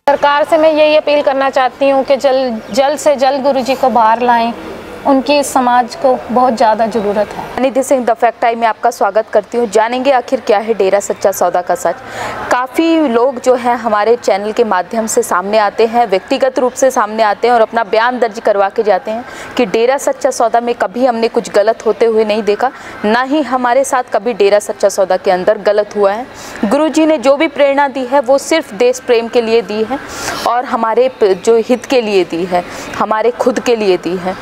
सरकार से मैं यही अपील करना चाहती हूँ कि जल्द से जल्द गुरुजी को बाहर लाएं। उनकी इस समाज को बहुत ज़्यादा ज़रूरत है। निधि सिंह द फैक्ट टाइम में आपका स्वागत करती हूँ। जानेंगे आखिर क्या है डेरा सच्चा सौदा का सच। काफ़ी लोग जो हैं हमारे चैनल के माध्यम से सामने आते हैं, व्यक्तिगत रूप से सामने आते हैं और अपना बयान दर्ज करवा के जाते हैं कि डेरा सच्चा सौदा में कभी हमने कुछ गलत होते हुए नहीं देखा, ना ही हमारे साथ कभी डेरा सच्चा सौदा के अंदर गलत हुआ है। गुरुजी ने जो भी प्रेरणा दी है वो सिर्फ देश प्रेम के लिए दी है और हमारे जो हित के लिए दी है, हमारे खुद के लिए दी है।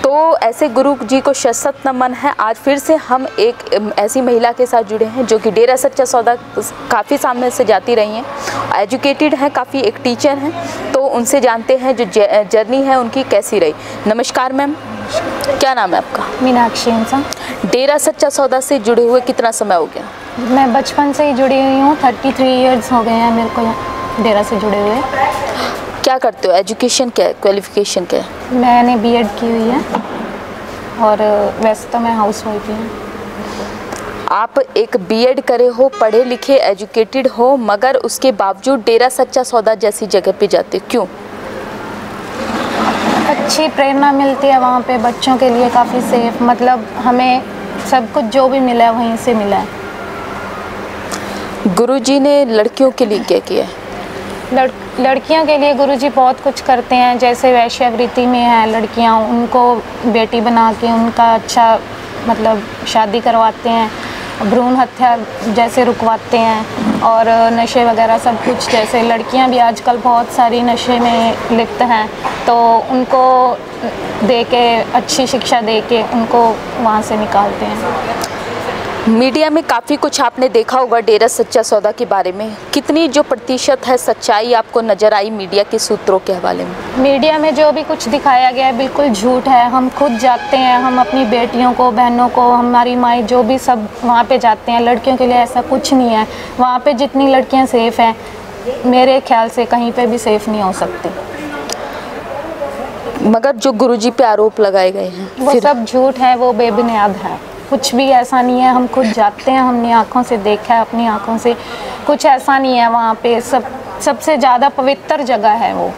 तो ऐसे गुरु जी को शत नमन है। आज फिर से हम एक ऐसी महिला के साथ जुड़े हैं जो कि डेरा सच्चा सौदा काफ़ी सामने से जाती रही हैं, एजुकेटेड हैं, काफ़ी एक टीचर हैं। तो उनसे जानते हैं जो जर्नी है उनकी कैसी रही। नमस्कार मैम, क्या नाम है आपका? मीनाक्षी इंसान। डेरा सच्चा सौदा से जुड़े हुए कितना समय हो गया? मैं बचपन से ही जुड़ी हुई हूँ, 33 ईयर्स हो गए हैं मेरे को डेरा से जुड़े हुए। क्या करते हो? एजुकेशन क्या है, क्वालिफिकेशन क्या है? मैंने बीएड की हुई है और वैसे तो मैं हाउस वाइफ ही हूँ। आप एक बीएड करे हो, पढ़े लिखे एजुकेटेड हो, मगर उसके बावजूद डेरा सच्चा सौदा जैसी जगह पे जाते क्यों? अच्छी प्रेरणा मिलती है वहाँ पे बच्चों के लिए, काफ़ी सेफ, मतलब हमें सब कुछ जो भी मिला है वहीं से मिला है। गुरुजी ने लड़कियों के लिए क्या किया है? लड़कियों के लिए गुरुजी बहुत कुछ करते हैं। जैसे वैश्यावृत्ति में है लड़कियां, उनको बेटी बना के उनका अच्छा मतलब शादी करवाते हैं, भ्रूण हत्या जैसे रुकवाते हैं और नशे वगैरह सब कुछ। जैसे लड़कियां भी आजकल बहुत सारी नशे में लिप्त हैं, तो उनको दे के अच्छी शिक्षा दे के उनको वहाँ से निकालते हैं। मीडिया में काफ़ी कुछ आपने देखा होगा डेरा सच्चा सौदा के बारे में। कितनी जो प्रतिशत है सच्चाई आपको नज़र आई मीडिया के सूत्रों के हवाले में? मीडिया में जो भी कुछ दिखाया गया है बिल्कुल झूठ है। हम खुद जाते हैं, हम अपनी बेटियों को, बहनों को, हमारी माएँ जो भी सब वहाँ पे जाते हैं। लड़कियों के लिए ऐसा कुछ नहीं है। वहाँ पे जितनी लड़कियाँ सेफ़ हैं मेरे ख्याल से कहीं पे भी सेफ़ नहीं हो सकती। मगर जो गुरुजी पे आरोप लगाए गए हैं वो सब झूठ है, वो बेबुनियाद है। कुछ भी ऐसा नहीं है। हम खुद जाते हैं, हमने आँखों से देखा है, अपनी आँखों से। कुछ ऐसा नहीं है वहाँ पे। सबसे ज़्यादा पवित्र जगह है वो।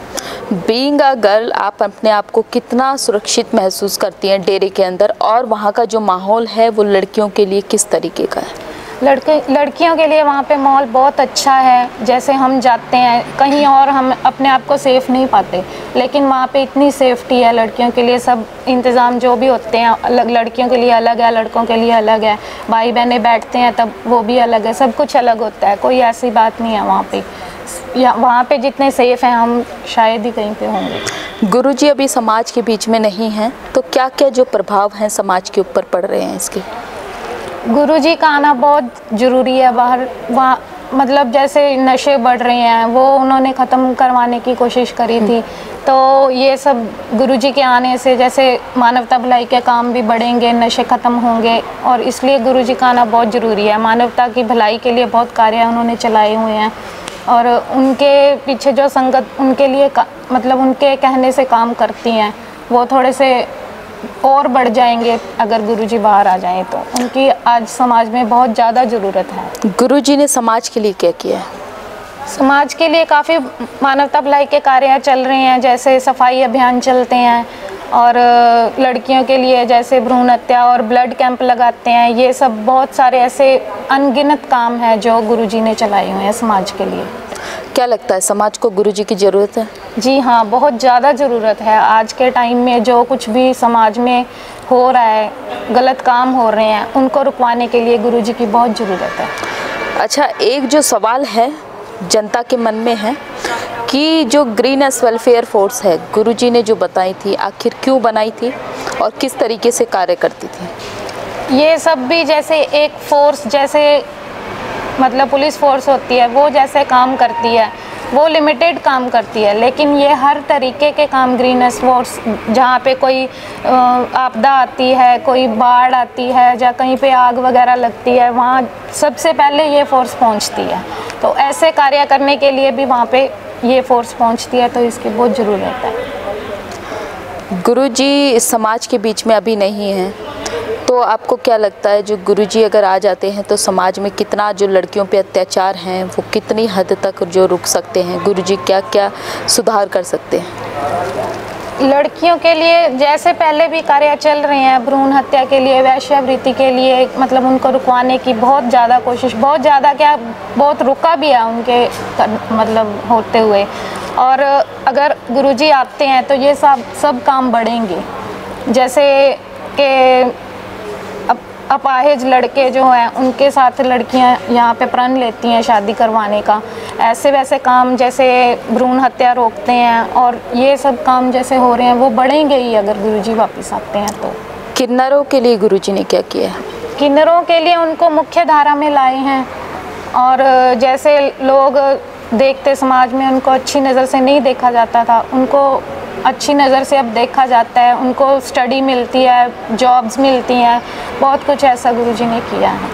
बीइंग अ गर्ल, आप अपने आप को कितना सुरक्षित महसूस करती हैं डेरे के अंदर, और वहाँ का जो माहौल है वो लड़कियों के लिए किस तरीके का है? लड़कियों के लिए वहाँ पे माहौल बहुत अच्छा है। जैसे हम जाते हैं कहीं और हम अपने आप को सेफ़ नहीं पाते, लेकिन वहाँ पे इतनी सेफ्टी है लड़कियों के लिए। सब इंतज़ाम जो भी होते हैं अलग, लड़कियों के लिए अलग है, लड़कों के लिए अलग है। भाई बहनें बैठते हैं तब वो भी अलग है, सब कुछ अलग होता है। कोई ऐसी बात नहीं है वहाँ पे। वहाँ पे जितने सेफ़ हैं हम शायद ही कहीं पे होंगे। गुरुजी अभी समाज के बीच में नहीं हैं, तो क्या क्या जो प्रभाव हैं समाज के ऊपर पड़ रहे हैं इसके? गुरुजी का आना बहुत ज़रूरी है बाहर। वहाँ मतलब जैसे नशे बढ़ रहे हैं वो उन्होंने ख़त्म करवाने की कोशिश करी थी। तो ये सब गुरुजी के आने से जैसे मानवता भलाई के काम भी बढ़ेंगे, नशे ख़त्म होंगे, और इसलिए गुरुजी का आना बहुत ज़रूरी है। मानवता की भलाई के लिए बहुत कार्य उन्होंने चलाए हुए हैं और उनके पीछे जो संगत उनके लिए मतलब उनके कहने से काम करती हैं वो थोड़े से और बढ़ जाएंगे अगर गुरुजी बाहर आ जाएं। तो उनकी आज समाज में बहुत ज़्यादा ज़रूरत है। गुरुजी ने समाज के लिए क्या किया है? समाज के लिए काफ़ी मानवता भलाई के कार्य चल रहे हैं। जैसे सफाई अभियान चलते हैं और लड़कियों के लिए जैसे भ्रूण हत्या और ब्लड कैंप लगाते हैं। ये सब बहुत सारे ऐसे अनगिनत काम हैं जो गुरुजी ने चलाए हुए हैं समाज के लिए। क्या लगता है समाज को गुरुजी की ज़रूरत है? जी हाँ, बहुत ज़्यादा ज़रूरत है। आज के टाइम में जो कुछ भी समाज में हो रहा है, गलत काम हो रहे हैं, उनको रुकवाने के लिए गुरुजी की बहुत ज़रूरत है। अच्छा, एक जो सवाल है जनता के मन में है कि जो ग्रीनेस वेलफेयर फोर्स है गुरुजी ने जो बताई थी, आखिर क्यों बनाई थी और किस तरीके से कार्य करती थी? ये सब भी जैसे एक फोर्स, जैसे मतलब पुलिस फोर्स होती है वो जैसे काम करती है, वो लिमिटेड काम करती है, लेकिन ये हर तरीके के काम ग्रीनेस फोर्स, जहाँ पे कोई आपदा आती है, कोई बाढ़ आती है या कहीं पे आग वगैरह लगती है, वहाँ सबसे पहले ये फोर्स पहुँचती है। तो ऐसे कार्य करने के लिए भी वहाँ पे ये फोर्स पहुँचती है, तो इसकी बहुत ज़रूरत है। गुरुजी समाज के बीच में अभी नहीं हैं, तो आपको क्या लगता है जो गुरुजी अगर आ जाते हैं तो समाज में कितना जो लड़कियों पे अत्याचार हैं वो कितनी हद तक जो रुक सकते हैं? गुरुजी क्या क्या सुधार कर सकते हैं? लड़कियों के लिए जैसे पहले भी कार्य चल रहे हैं, भ्रूण हत्या के लिए, वेश्यावृत्ति के लिए, मतलब उनको रुकवाने की बहुत ज़्यादा कोशिश, बहुत ज़्यादा क्या, बहुत रुका भी है उनके मतलब होते हुए। और अगर गुरुजी आते हैं तो ये सब काम बढ़ेंगे। जैसे कि अपाहिज लड़के जो हैं उनके साथ लड़कियां यहाँ पे प्रण लेती हैं शादी करवाने का, ऐसे वैसे काम जैसे भ्रूण हत्या रोकते हैं, और ये सब काम जैसे हो रहे हैं वो बढ़ेंगे ही अगर गुरुजी वापस आते हैं तो। किन्नरों के लिए गुरुजी ने क्या किया है? किन्नरों के लिए उनको मुख्य धारा में लाए हैं, और जैसे लोग देखते समाज में उनको अच्छी नज़र से नहीं देखा जाता था, उनको अच्छी नज़र से अब देखा जाता है, उनको स्टडी मिलती है, जॉब्स मिलती हैं, बहुत कुछ ऐसा गुरुजी ने किया है।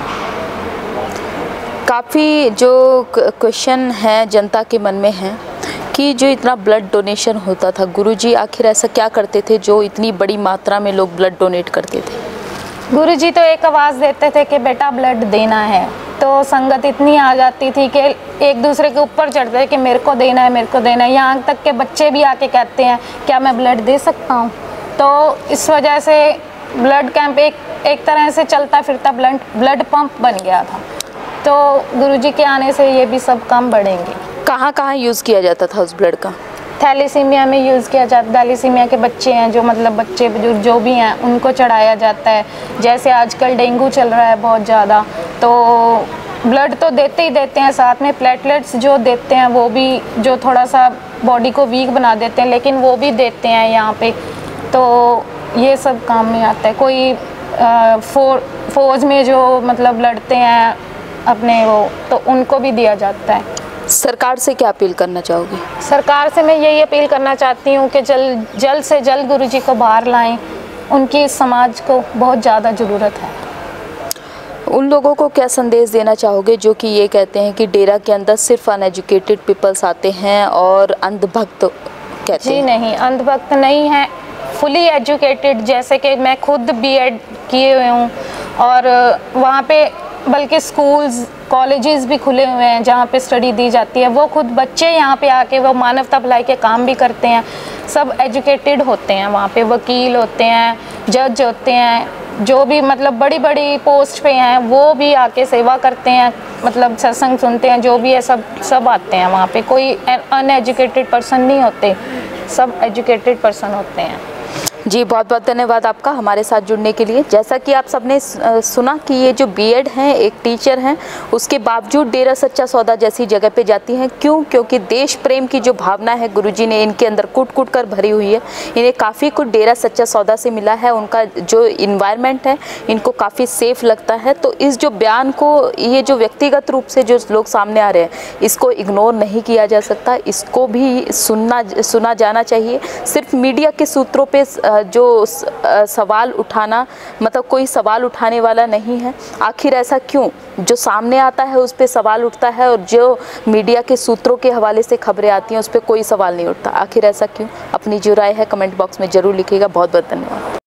काफ़ी जो क्वेश्चन है जनता के मन में है कि जो इतना ब्लड डोनेशन होता था, गुरुजी आखिर ऐसा क्या करते थे जो इतनी बड़ी मात्रा में लोग ब्लड डोनेट करते थे? गुरुजी तो एक आवाज़ देते थे कि बेटा ब्लड देना है, तो संगत इतनी आ जाती थी कि एक दूसरे के ऊपर चढ़ते थे कि मेरे को देना है, मेरे को देना है। यहाँ तक के बच्चे भी आके कहते हैं क्या मैं ब्लड दे सकता हूँ? तो इस वजह से ब्लड कैंप एक तरह से चलता फिरता ब्लड पंप बन गया था। तो गुरुजी के आने से ये भी सब काम बढ़ेंगे। कहाँ कहाँ यूज़ किया जाता था उस ब्लड का? थैलीसीमिया में यूज़ किया जाता, थैलीसीमिया के बच्चे हैं जो मतलब बच्चे बुजुर्ग जो भी हैं उनको चढ़ाया जाता है। जैसे आजकल डेंगू चल रहा है बहुत ज़्यादा, तो ब्लड तो देते ही देते हैं, साथ में प्लेटलेट्स जो देते हैं वो भी, जो थोड़ा सा बॉडी को वीक बना देते हैं, लेकिन वो भी देते हैं यहाँ पे। तो ये सब काम में आता है। कोई फौज में जो मतलब लड़ते हैं अपने वो, तो उनको भी दिया जाता है। सरकार से क्या अपील करना चाहोगी? सरकार से मैं यही अपील करना चाहती हूँ कि जल्द से जल्द गुरुजी को बाहर लाएं, उनकी समाज को बहुत ज़्यादा ज़रूरत है। उन लोगों को क्या संदेश देना चाहोगे जो कि ये कहते हैं कि डेरा के अंदर सिर्फ अनएजुकेटेड पीपल्स आते हैं और अंधभक्त कहते हैं? जी नहीं, अंधभक्त नहीं है, फुली एजुकेटेड। जैसे कि मैं खुद बीएड किए हुए हूँ, और वहाँ पे बल्कि स्कूल्स कॉलेजेस भी खुले हुए हैं जहाँ पे स्टडी दी जाती है। वो खुद बच्चे यहाँ पे आके वो मानवता भलाई के काम भी करते हैं, सब एजुकेटेड होते हैं। वहाँ पे वकील होते हैं, जज होते हैं, जो भी मतलब बड़ी बड़ी पोस्ट पे हैं वो भी आके सेवा करते हैं, मतलब सत्संग सुनते हैं, जो भी है सब आते हैं वहाँ पे। कोई अनएजुकेटेड पर्सन नहीं होते, सब एजुकेटेड पर्सन होते हैं। जी बहुत बहुत धन्यवाद आपका हमारे साथ जुड़ने के लिए। जैसा कि आप सबने सुना कि ये जो बीएड हैं, एक टीचर हैं, उसके बावजूद डेरा सच्चा सौदा जैसी जगह पे जाती हैं। क्यों? क्योंकि देश प्रेम की जो भावना है गुरुजी ने इनके अंदर कूट कूट कर भरी हुई है। इन्हें काफ़ी कुछ डेरा सच्चा सौदा से मिला है। उनका जो इन्वायरमेंट है इनको काफ़ी सेफ लगता है। तो इस जो बयान को, ये जो व्यक्तिगत रूप से जो लोग सामने आ रहे हैं, इसको इग्नोर नहीं किया जा सकता, इसको भी सुना जाना चाहिए। सिर्फ मीडिया के सूत्रों पर जो सवाल उठाना, मतलब कोई सवाल उठाने वाला नहीं है। आखिर ऐसा क्यों? जो सामने आता है उस पर सवाल उठता है, और जो मीडिया के सूत्रों के हवाले से खबरें आती हैं उस पर कोई सवाल नहीं उठता। आखिर ऐसा क्यों? अपनी जो राय है कमेंट बॉक्स में ज़रूर लिखिएगा। बहुत बहुत धन्यवाद।